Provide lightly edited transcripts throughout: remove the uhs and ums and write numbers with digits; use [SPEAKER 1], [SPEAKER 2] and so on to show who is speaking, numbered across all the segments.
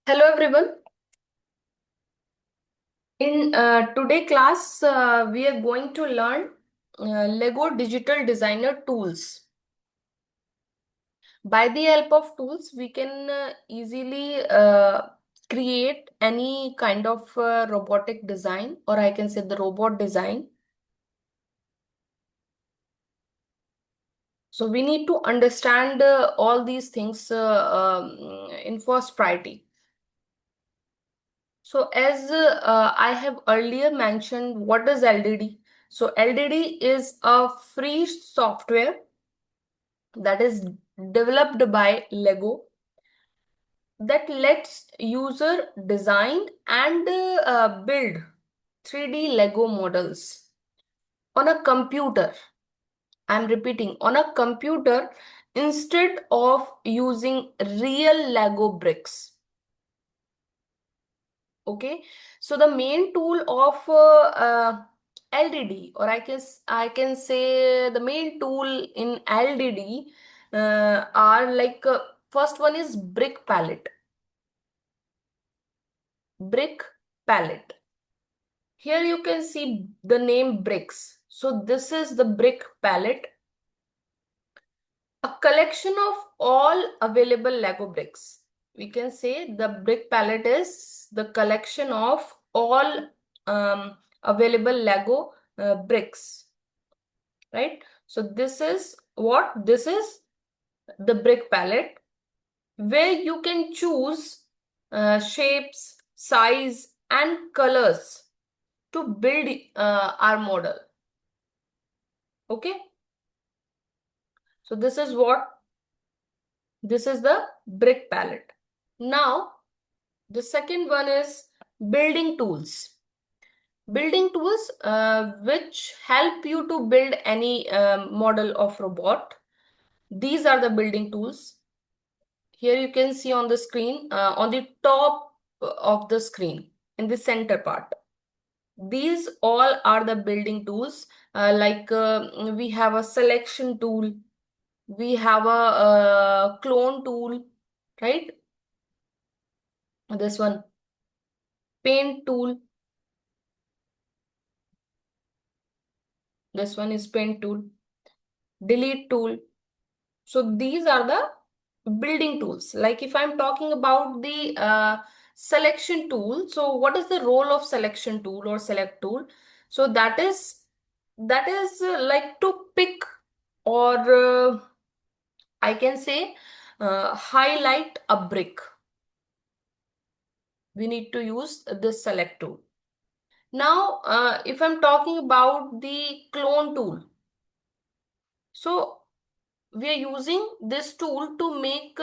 [SPEAKER 1] Hello everyone. In today class, we are going to learn Lego Digital Designer tools. By the help of tools, we can easily create any kind of robotic design, or I can say the robot design. So we need to understand all these things in first priority. So as I have earlier mentioned, what is LDD? So LDD is a free software that is developed by Lego that lets user design and build 3D Lego models on a computer. I'm repeating, on a computer instead of using real Lego bricks. Okay, so the main tool of LDD, or I can say the main tool in LDD are like first one is brick palette. Brick palette. Here you can see the name bricks. So this is the brick palette, a collection of all available Lego bricks. We can say the brick palette is the collection of all available Lego bricks, right? So this is what? This is the brick palette where you can choose shapes, size, and colors to build our model. Okay, so this is the brick palette. Now the second one is building tools. Building tools which help you to build any model of robot. These are the building tools. Here you can see on the screen, on the top of the screen, in the center part. These all are the building tools. We have a selection tool, we have a clone tool, right? This one, paint tool. This one is paint tool, delete tool. So these are the building tools. Like if I'm talking about the selection tool, so what is the role of selection tool or select tool? So that is like to pick or I can say highlight a brick. We need to use this select tool. Now, if I'm talking about the clone tool, so we are using this tool to make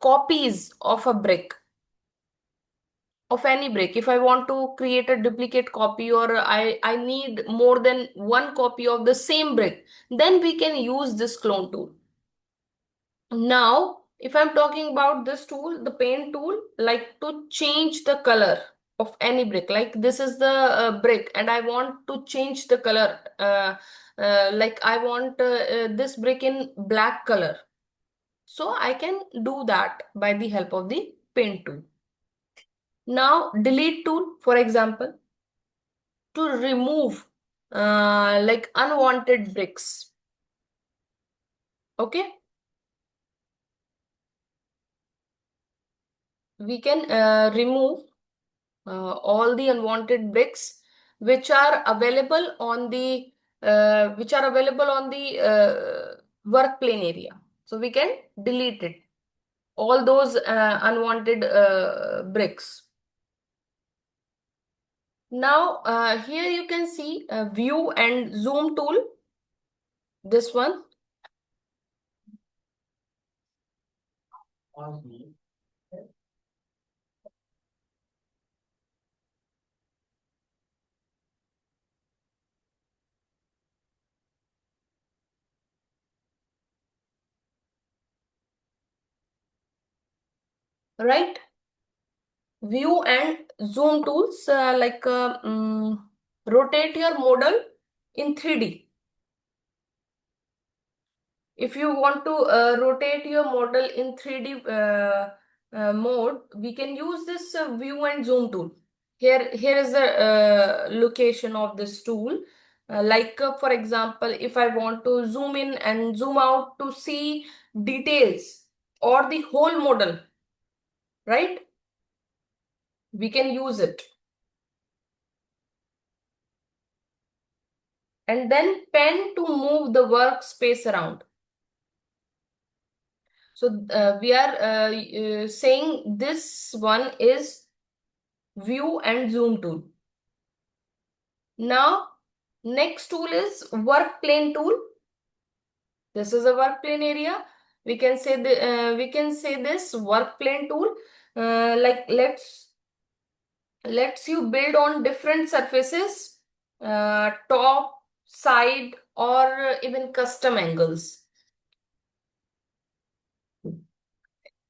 [SPEAKER 1] copies of a brick, of any brick. If I want to create a duplicate copy, or I need more than one copy of the same brick, then we can use this clone tool. Now, if I'm talking about this tool, the paint tool, like to change the color of any brick, like this is the brick and I want to change the color, like I want this brick in black color. So I can do that by the help of the paint tool. Now, delete tool, for example, to remove like unwanted bricks. Okay, we can remove all the unwanted bricks which are available on the work plane area. So we can delete it, all those unwanted bricks. Now here you can see view and zoom tool. This one, right? View and zoom tools rotate your model in 3D. If you want to rotate your model in 3D, mode, we can use this view and zoom tool. Here is the location of this tool. For example, if I want to zoom in and zoom out to see details or the whole model, right? We can use it. And then pen to move the workspace around. So we are saying this one is view and zoom tool. Now, next tool is work plane tool. This is a work plane area. We can say this work plane tool. Like lets you build on different surfaces, top, side, or even custom angles.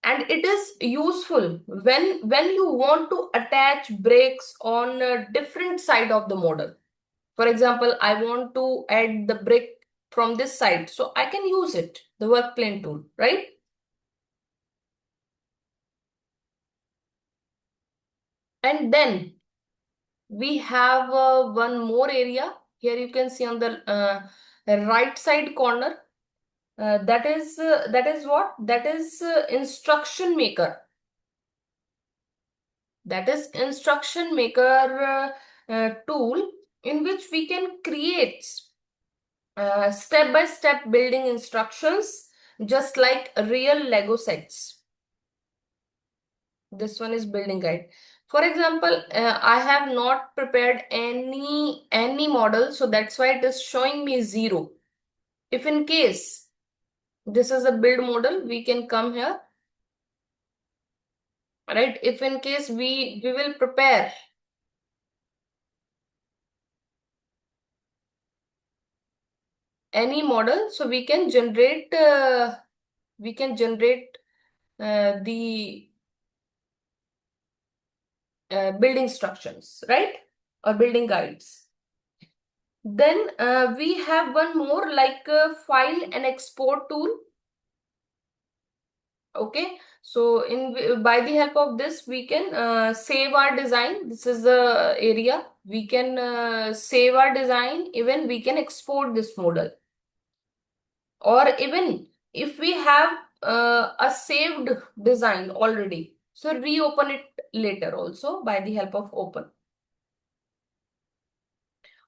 [SPEAKER 1] And it is useful when you want to attach bricks on a different side of the model. For example, I want to add the brick from this side, so I can use it, the work plane tool, right? And then we have one more area. Here you can see on the right side corner. That is what? That is instruction maker. That is instruction maker tool in which we can create step-by-step building instructions just like real Lego sets. This one is building guide. For example, I have not prepared any model, so that's why it is showing me 0. If in case this is a build model, we can come here, right? If in case we will prepare any model, so we can generate the building instructions, right? Or building guides. Then we have one more like file and export tool. Okay, so by the help of this, we can save our design. This is the area. We can save our design. Even we can export this model. Or even if we have a saved design already, so reopen it later also by the help of open.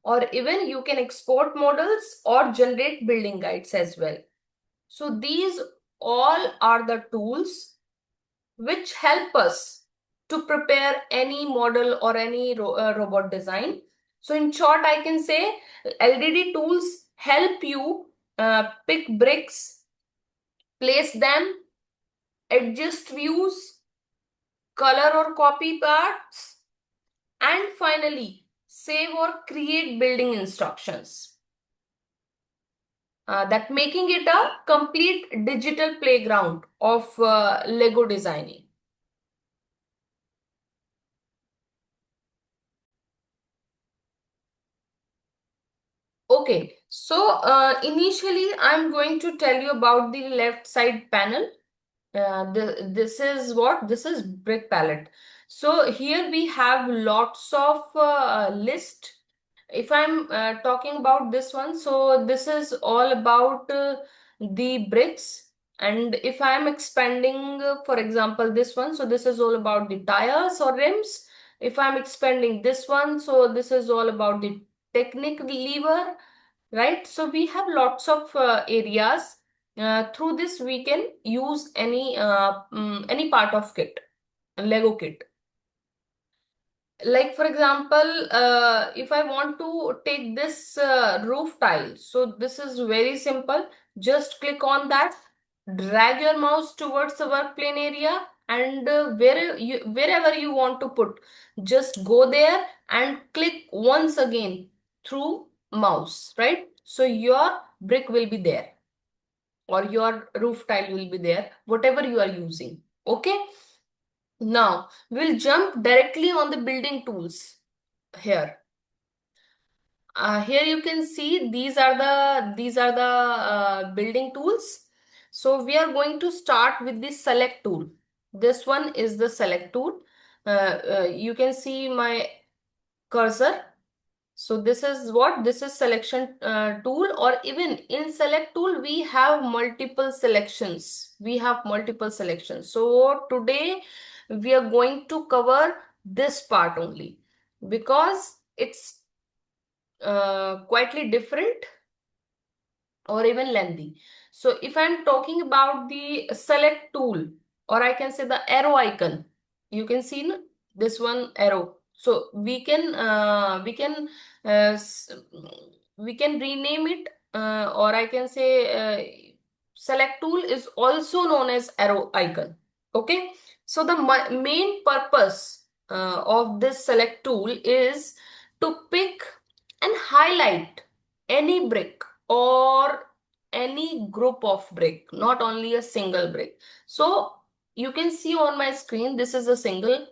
[SPEAKER 1] Or even you can export models or generate building guides as well. So these all are the tools which help us to prepare any model or any robot design. So in short, I can say LDD tools help you pick bricks, place them, adjust views, color or copy parts, and finally save or create building instructions. That making it a complete digital playground of Lego designing. Okay, so initially I'm going to tell you about the left side panel. This is what? This is brick palette. So here we have lots of list. If I'm talking about this one, so this is all about the bricks. And if I'm expanding, for example, this one, so this is all about the tires or rims. If I'm expanding this one, so this is all about the technic lever, right? So we have lots of areas. Through this, we can use any part of kit, Lego kit. Like for example, if I want to take this roof tile, so this is very simple. Just click on that, drag your mouse towards the work plane area, and wherever you want to put, just go there and click once again through mouse, right? So your brick will be there or your roof tile will be there, whatever you are using. Okay. Now we'll jump directly on the building tools here. Here you can see these are the building tools. So we are going to start with the select tool. This one is the select tool. You can see my cursor. So this is what? This is selection tool, or even in select tool, we have multiple selections. We have multiple selections. So today we are going to cover this part only because it's quietly different or even lengthy. So if I'm talking about the select tool, or I can say the arrow icon, you can see this one arrow. So uh, s- we can rename it, or I can say select tool is also known as arrow icon. Okay, so the main purpose of this select tool is to pick and highlight any brick or any group of brick, not only a single brick. So you can see on my screen, this is a single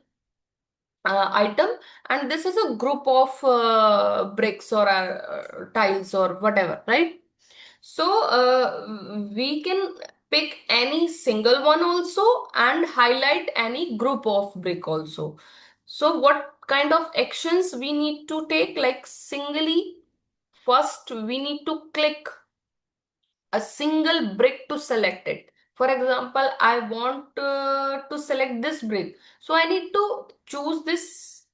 [SPEAKER 1] item, and this is a group of bricks or tiles or whatever, right? So we can pick any single one also and highlight any group of brick also. So what kind of actions we need to take? Like singly, first we need to click a single brick to select it. For example, I want to select this brick. So I need to choose this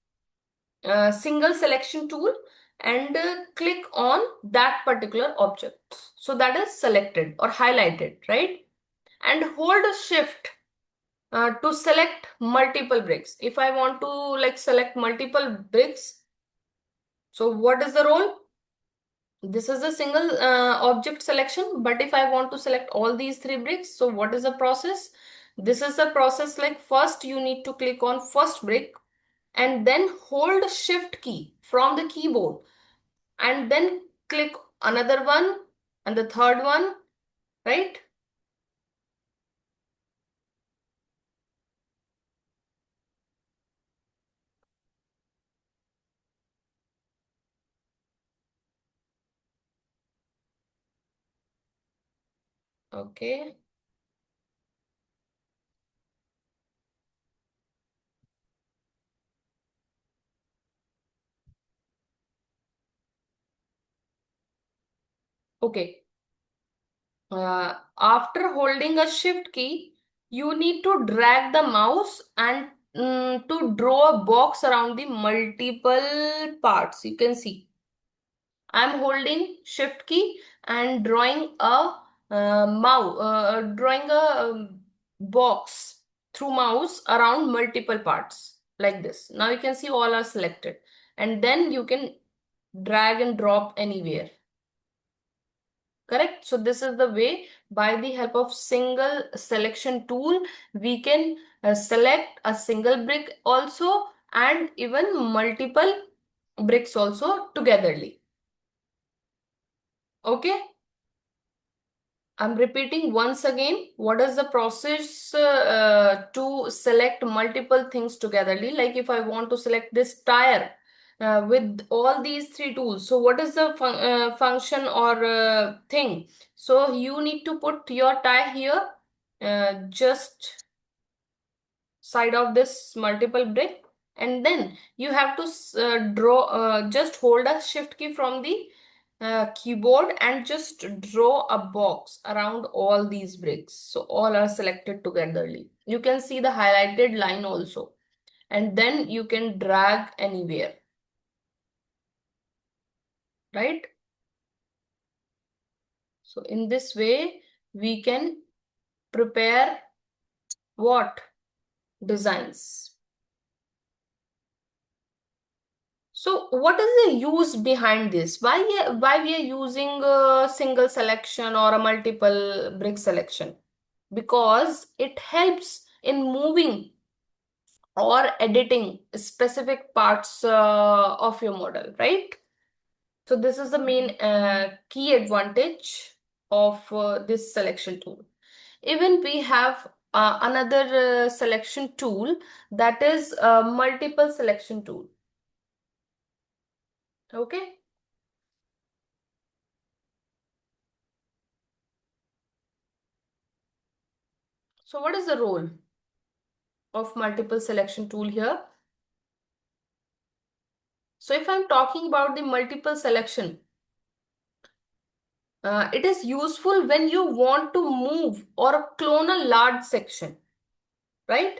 [SPEAKER 1] single selection tool and click on that particular object. So that is selected or highlighted, right? And hold a shift to select multiple bricks. If I want to like select multiple bricks, so what is the role? This is a single object selection, but if I want to select all these three bricks, so what is the process? This is the process, like first you need to click on first brick and then hold shift key from the keyboard and then click another one and the third one, right? Okay. Okay. After holding a shift key, you need to drag the mouse and to draw a box around the multiple parts. You can see I'm holding shift key and drawing a drawing a box through mouse around multiple parts like this. Now you can see all are selected, and then you can drag and drop anywhere. Correct? So this is the way, by the help of single selection tool, we can select a single brick also and even multiple bricks also togetherly. Okay? I'm repeating once again, what is the process to select multiple things togetherly? Like if I want to select this tire with all these three tools, so what is the function or thing? So you need to put your tire here, just side of this multiple brick, and then you have to draw, just hold a shift key from the keyboard and just draw a box around all these bricks, so all are selected togetherly. You can see the highlighted line also, and then you can drag anywhere, right? So in this way we can prepare what? Designs. So what is the use behind this? Why we are using a single selection or a multiple brick selection? Because it helps in moving or editing specific parts of your model, right? So this is the main key advantage of this selection tool. Even we have another selection tool, that is a multiple selection tool. Okay. So what is the role? of multiple selection tool here. So if I'm talking about the multiple selection, it is useful when you want to move or clone a large section, right?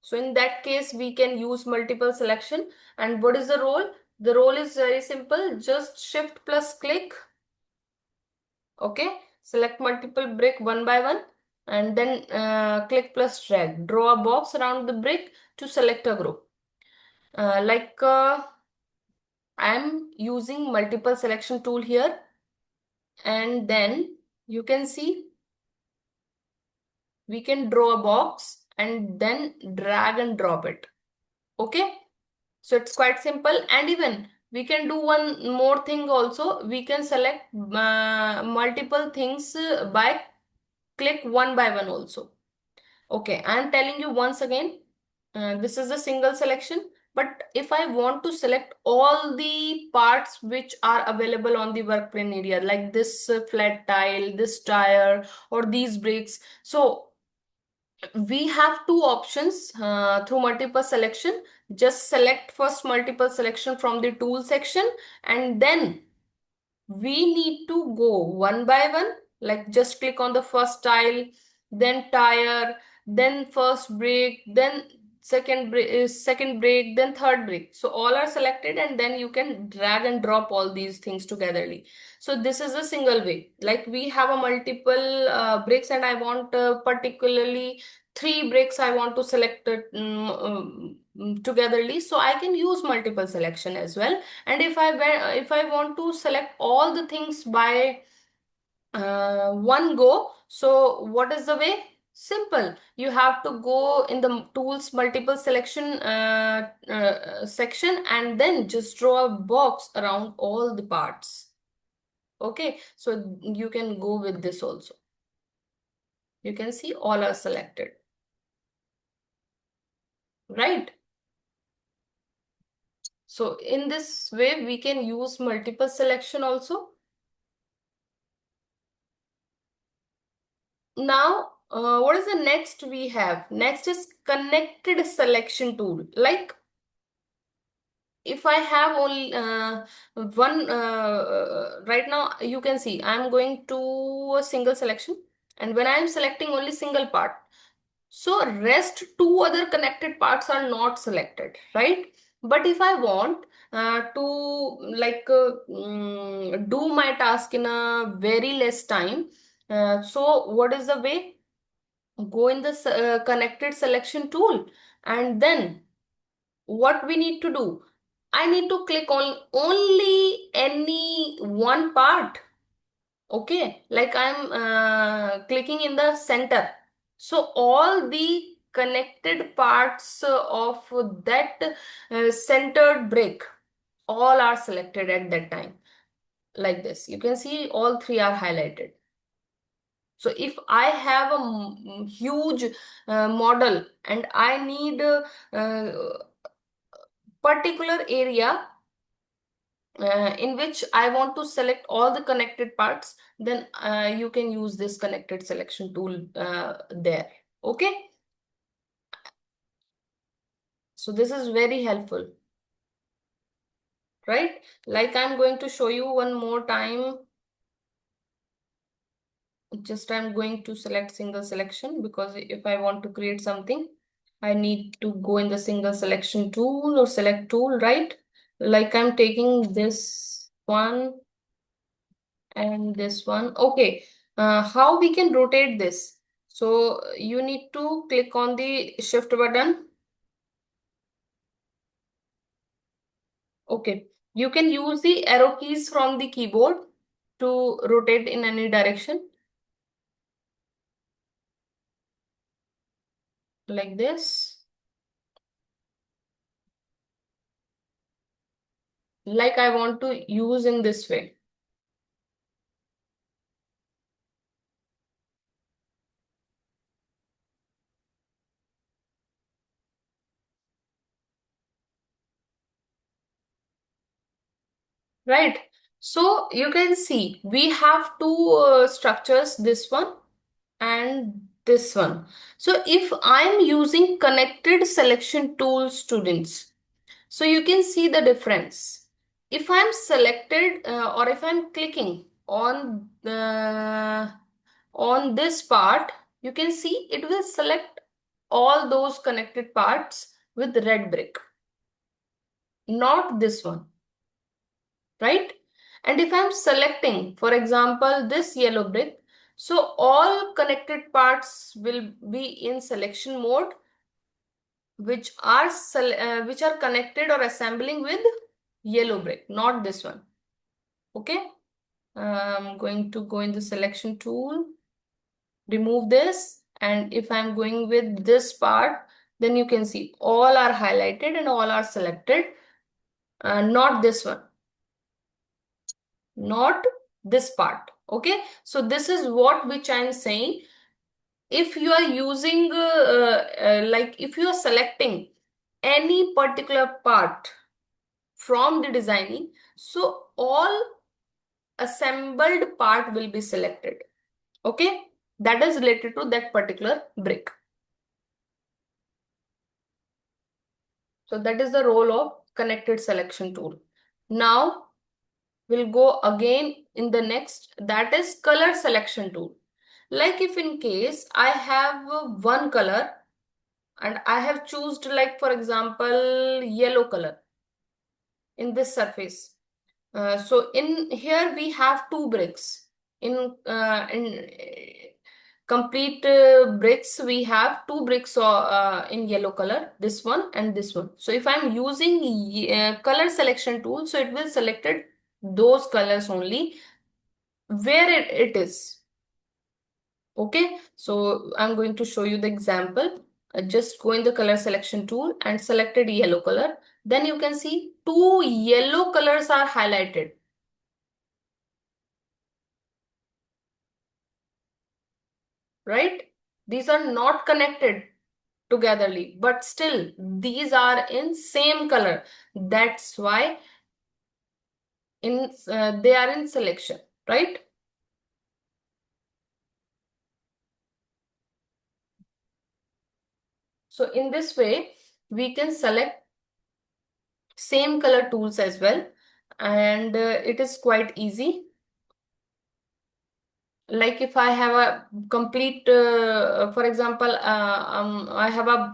[SPEAKER 1] So in that case, we can use multiple selection. And what is the role? The role is very simple. Just shift plus click. Okay. Select multiple brick one by one and then click plus drag. Draw a box around the brick to select a group. I'm using multiple selection tool here. And then you can see we can draw a box and then drag and drop it. Okay. So it's quite simple. And even we can do one more thing also. We can select multiple things by click one by one also. Okay, I'm telling you once again, this is a single selection. But if I want to select all the parts which are available on the work plane area, like this flat tile, this tire, or these bricks, so we have two options through multiple selection. Just select first multiple selection from the tool section, and then we need to go one by one, like just click on the first tile, then tire, then first break, then second break, then third break. So all are selected, and then you can drag and drop all these things togetherly. So this is a single way. Like we have a multiple breaks, and I want particularly three breaks I want to select togetherly, so I can use multiple selection as well. And if I want to select all the things by one go, so what is the way? Simple. You have to go in the tools multiple selection section, and then just draw a box around all the parts. Okay, so you can go with this also. You can see all are selected, right? So in this way we can use multiple selection also. Now, what is the next we have? Next is connected selection tool. Like if I have only one, right now you can see I'm going to a single selection, and when I am selecting only single part, so rest two other connected parts are not selected, right? But if I want to do my task in a very less time, so what is the way? Go in the connected selection tool, and then what we need to do? I need to click on only any one part. Okay, like I'm clicking in the center. So all the connected parts of that centered brick, all are selected at that time. Like this. You can see all three are highlighted. So if I have a huge model and I need uh, particular area in which I want to select all the connected parts, then you can use this connected selection tool there. Okay. So this is very helpful, right? Like I'm going to show you one more time. Just I'm going to select single selection, because if I want to create something, I need to go in the single selection tool or select tool, right? Like I'm taking this one and this one. Okay, how we can rotate this? So you need to click on the shift button. Okay, you can use the arrow keys from the keyboard to rotate in any direction, like this. Like I want to use in this way. Right. So you can see we have two structures, this one and this one. So if I'm using connected selection tool, students, so you can see the difference. If I'm selected or if I'm clicking on this part, you can see it will select all those connected parts with red brick, not this one, right? And if I'm selecting, for example, this yellow brick, so all connected parts will be in selection mode, which are connected or assembling with yellow brick, not this one. Okay, I'm going to go in the selection tool, remove this, and if I'm going with this part, then you can see all are highlighted and all are selected, not this one, not this part. Okay, so this is what which I'm saying. If you are using like if you are selecting any particular part from the designing, so all assembled part will be selected. Okay, that is related to that particular brick. So that is the role of connected selection tool. Now we'll go again in the next, that is color selection tool. Like if in case I have one color and I have chosen, like for example, yellow color in this surface. So in here we have two bricks. In complete bricks, we have two bricks in yellow color, this one and this one. So if I'm using color selection tool, so it will selected those colors only where it is. Okay, so I'm going to show you the example. Just go in the color selection tool and selected yellow color. Then you can see two yellow colors are highlighted. Right? These are not connected togetherly, but still these are in same color. That's why they are in selection, right? So in this way, we can select same color tools as well, and it is quite easy. Like if I have a complete, for example, I have a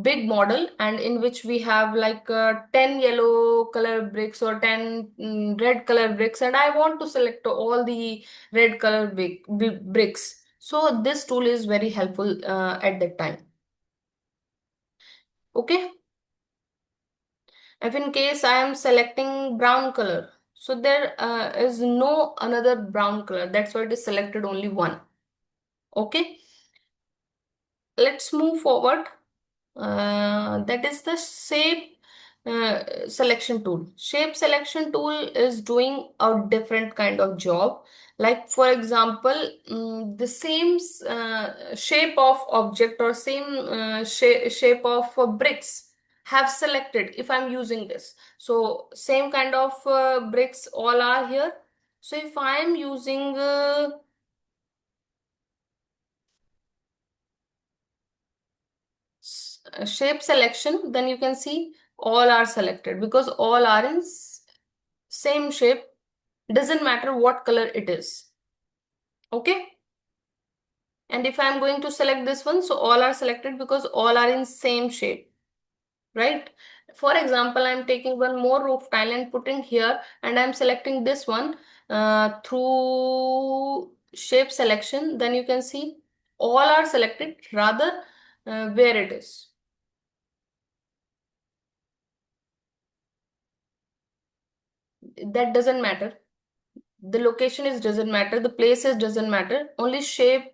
[SPEAKER 1] big model and in which we have like 10 yellow color bricks or 10 red color bricks, and I want to select all the red color bricks. So this tool is very helpful at that time. Okay. If in case I am selecting brown color, so there is no another brown color. That's why it is selected only one. Okay. Let's move forward. That is the shape selection tool. Shape selection tool is doing a different kind of job. Like for example, the same shape of object or same shape of bricks have selected if I'm using this. So same kind of bricks all are here. So if I am using shape selection, then you can see all are selected because all are in same shape. Doesn't matter what color it is. Okay. And if I'm going to select this one, so all are selected because all are in same shape, right? For example, I'm taking one more roof tile and putting here, and I'm selecting this one through shape selection. Then you can see all are selected, rather where it is. That doesn't matter. The location is doesn't matter, the places doesn't matter, only shape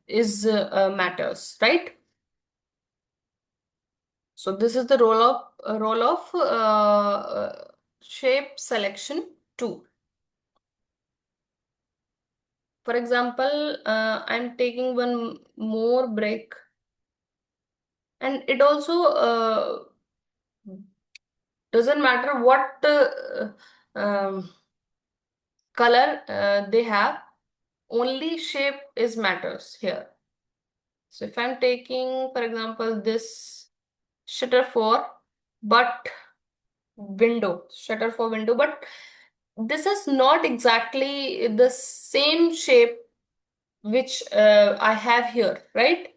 [SPEAKER 1] is matters, right? So this is the role of shape selection tool. For example, I'm taking one more break, and it also doesn't matter what color they have. only shape is matters here. So if I'm taking, for example, this shutter for but shutter for window, but this is not exactly the same shape which I have here, right?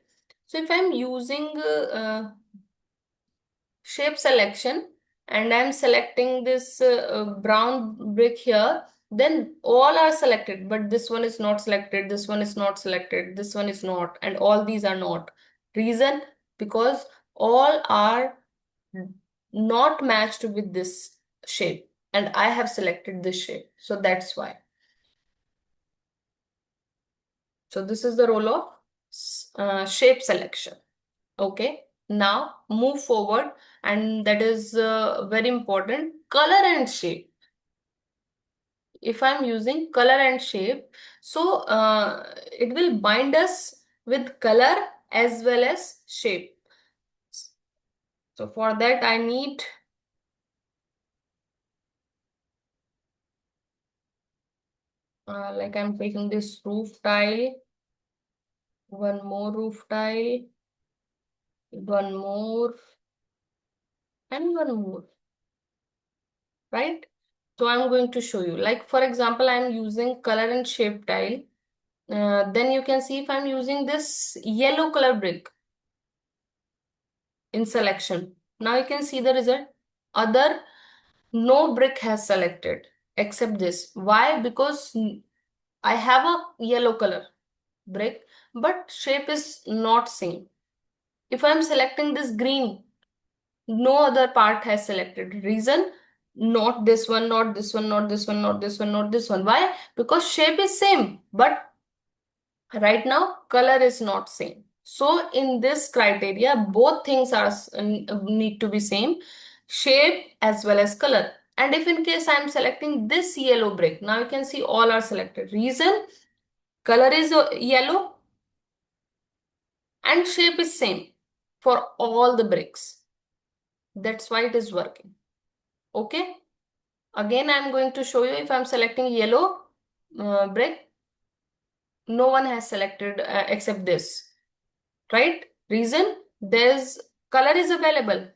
[SPEAKER 1] So if I'm using shape selection and I'm selecting this brown brick here, then all are selected, but this one is not selected, this one is not selected, this one is not, and all these are not. Reason? Because all are not matched with this shape and I have selected this shape, so that's why. So this is the role of shape selection. Okay, now move forward, and that is very important, color and shape. If I'm using color and shape, so it will bind us with color as well as shape. So for that I need like I'm taking this roof tile, one more roof tile, one more, and one more, right? So I'm going to show you, like for example, I'm using color and shape tile. Then you can see if I'm using this yellow color brick in selection. Now you can see the result. Other, no brick has selected except this. Why? Because I have a yellow color brick, but shape is not same. If I'm selecting this green, no other part has selected. Reason? Not this one, not this one, not this one, not this one, not this one. Why? Because shape is same, but right now color is not same. So in this criteria, both things are need to be same, shape as well as color. And if in case I am selecting this yellow brick, now you can see all are selected. Reason? Color is yellow and shape is same for all the bricks. That's why it is working. Okay. Again, I'm going to show you. If I'm selecting yellow brick, no one has selected except this, right? Reason? There's color is available.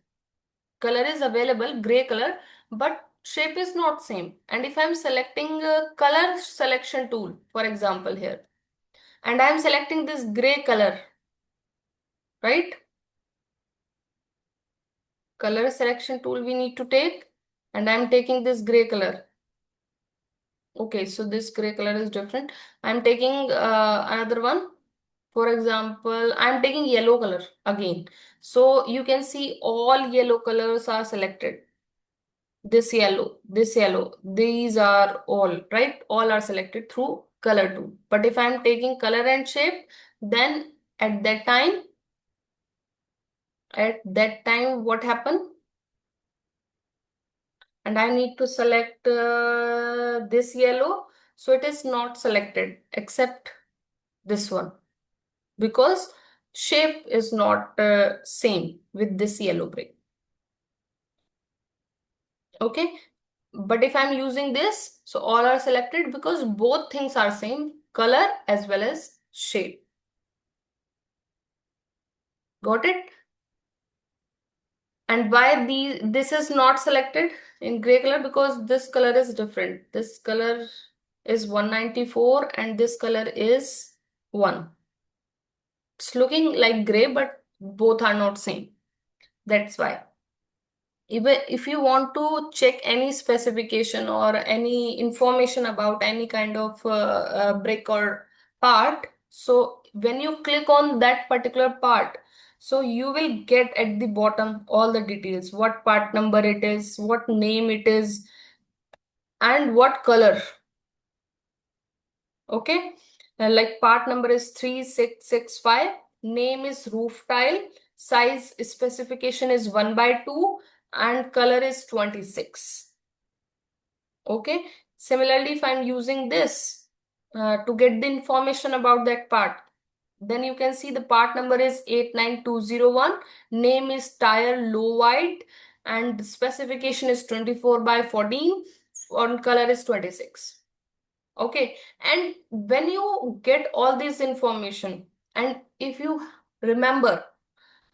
[SPEAKER 1] Color is available, gray color, but shape is not same. And if I'm selecting a color selection tool, for example here, and I'm selecting this gray color, right? Color selection tool we need to take, and I'm taking this gray color. Okay, so this gray color is different. I'm taking another one. For example, I'm taking yellow color again. So you can see all yellow colors are selected. This yellow, these are all, right? All are selected through color tool. But if I'm taking color and shape, then at that time, what happened? And I need to select this yellow. So it is not selected except this one because shape is not same with this yellow brick. Okay. But if I'm using this, so all are selected because both things are same, color as well as shape. Got it? And why this is not selected in gray color? Because this color is different. This color is 194 and this color is 1. It's looking like gray, but both are not same. That's why. Even if you want to check any specification or any information about any kind of brick or part, so when you click on that particular part, so you will get at the bottom all the details, what part number it is, what name it is, and what color. Okay. Like part number is 3665, name is roof tile, size specification is 1/2, and color is 26. Okay. Similarly, if I'm using this to get the information about that part, then you can see the part number is 89201, name is tire low white, and specification is 24/14, font color is 26. Okay, and when you get all this information, and if you remember,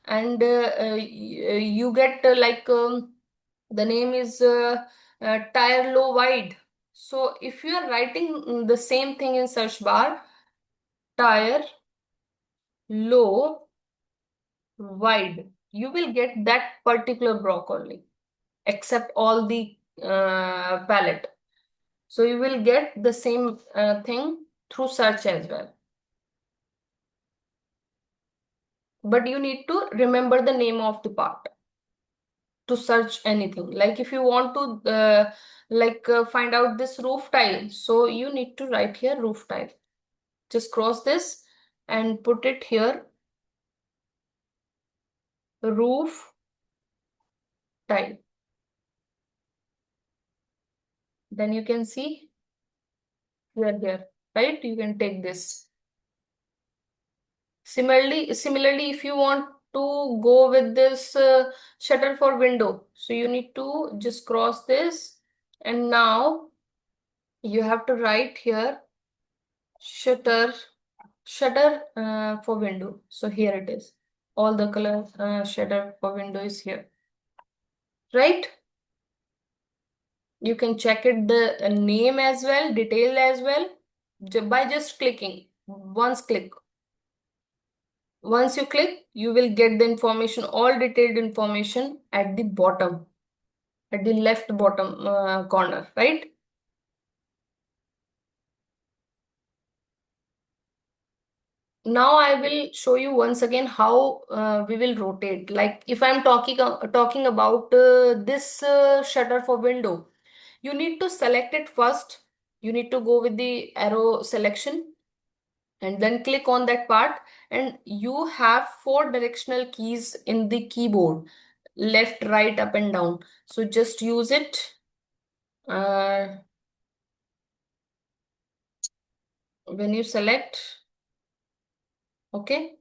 [SPEAKER 1] and you get the name is tire low wide. So if you are writing the same thing in search bar, tire low wide, you will get that particular block only, except all the palette. So you will get the same thing through search as well. But you need to remember the name of the part to search anything. Like if you want to find out this roof tile, so you need to write here roof tile. Just cross this and put it here, roof tile. Then you can see here, right? You can take this. Similarly, if you want to go with this shutter for window, so you need to just cross this, and now you have to write here shutter for window. So here it is. All the color shutter for window is here, right? You can check it the name as well, detail as well, by just clicking. Once click. Once you click, you will get the information, all detailed information at the bottom, at the left bottom corner, right? Now I will show you once again how we will rotate. Like if I'm talking about this shutter for window, you need to select it first. You need to go with the arrow selection and then click on that part. And you have four directional keys in the keyboard, left, right, up, and down. So just use it. Uh, when you select, okay,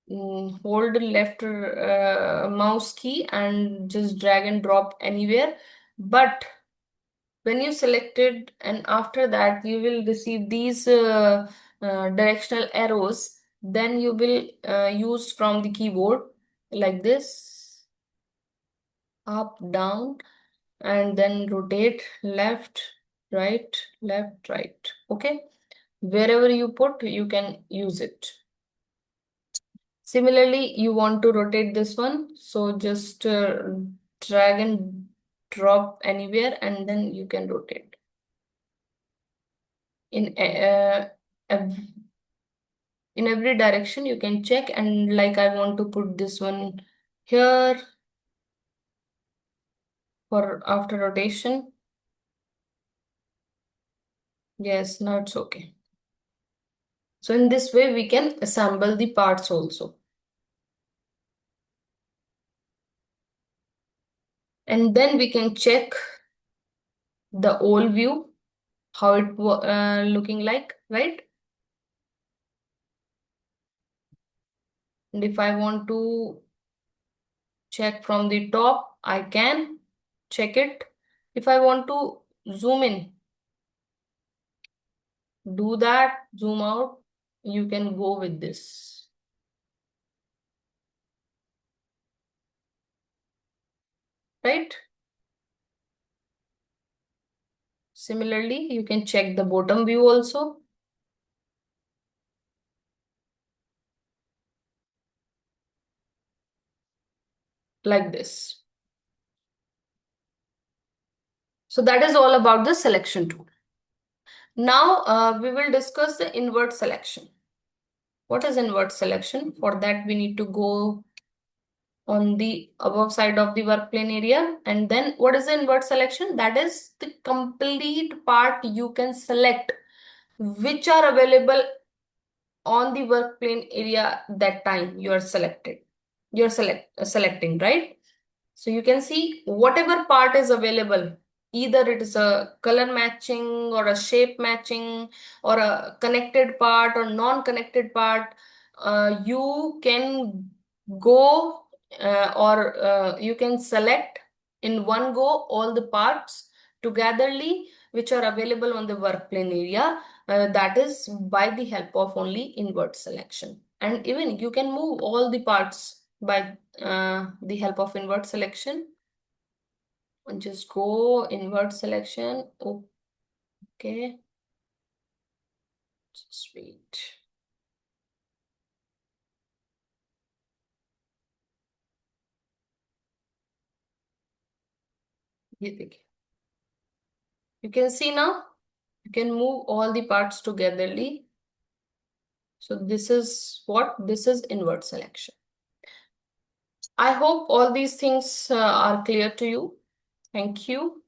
[SPEAKER 1] hold the left mouse key and just drag and drop anywhere. But when you select it, and after that you will receive these directional arrows, then you will use from the keyboard like this, up, down, and then rotate left, right. Okay, wherever you put, you can use it. Similarly, you want to rotate this one, so just drag and drop anywhere, and then you can rotate in in every direction. You can check, and like I want to put this one here for after rotation. Yes, now it's okay. So in this way, we can assemble the parts also. And then we can check the old view, how it looking like, right? And if I want to check from the top, I can check it. If I want to zoom in, do that, zoom out, you can go with this. Right? Similarly, you can check the bottom view also, like this. So that is all about the selection tool. Now we will discuss the invert selection. What is invert selection? For that, we need to go on the above side of the work plane area. And then what is the invert selection? That is the complete part you can select which are available on the work plane area that time you are selecting, right? So you can see whatever part is available, either it is a color matching or a shape matching or a connected part or non-connected part. You can go or you can select in one go all the parts togetherly which are available on the work plane area. That is by the help of only invert selection. And even you can move all the parts by the help of invert selection. And just go invert selection. Okay. Just wait. ये देखिए. You can see now, you can move all the parts togetherly. So this is what? This is invert selection. I hope all these things are clear to you. Thank you.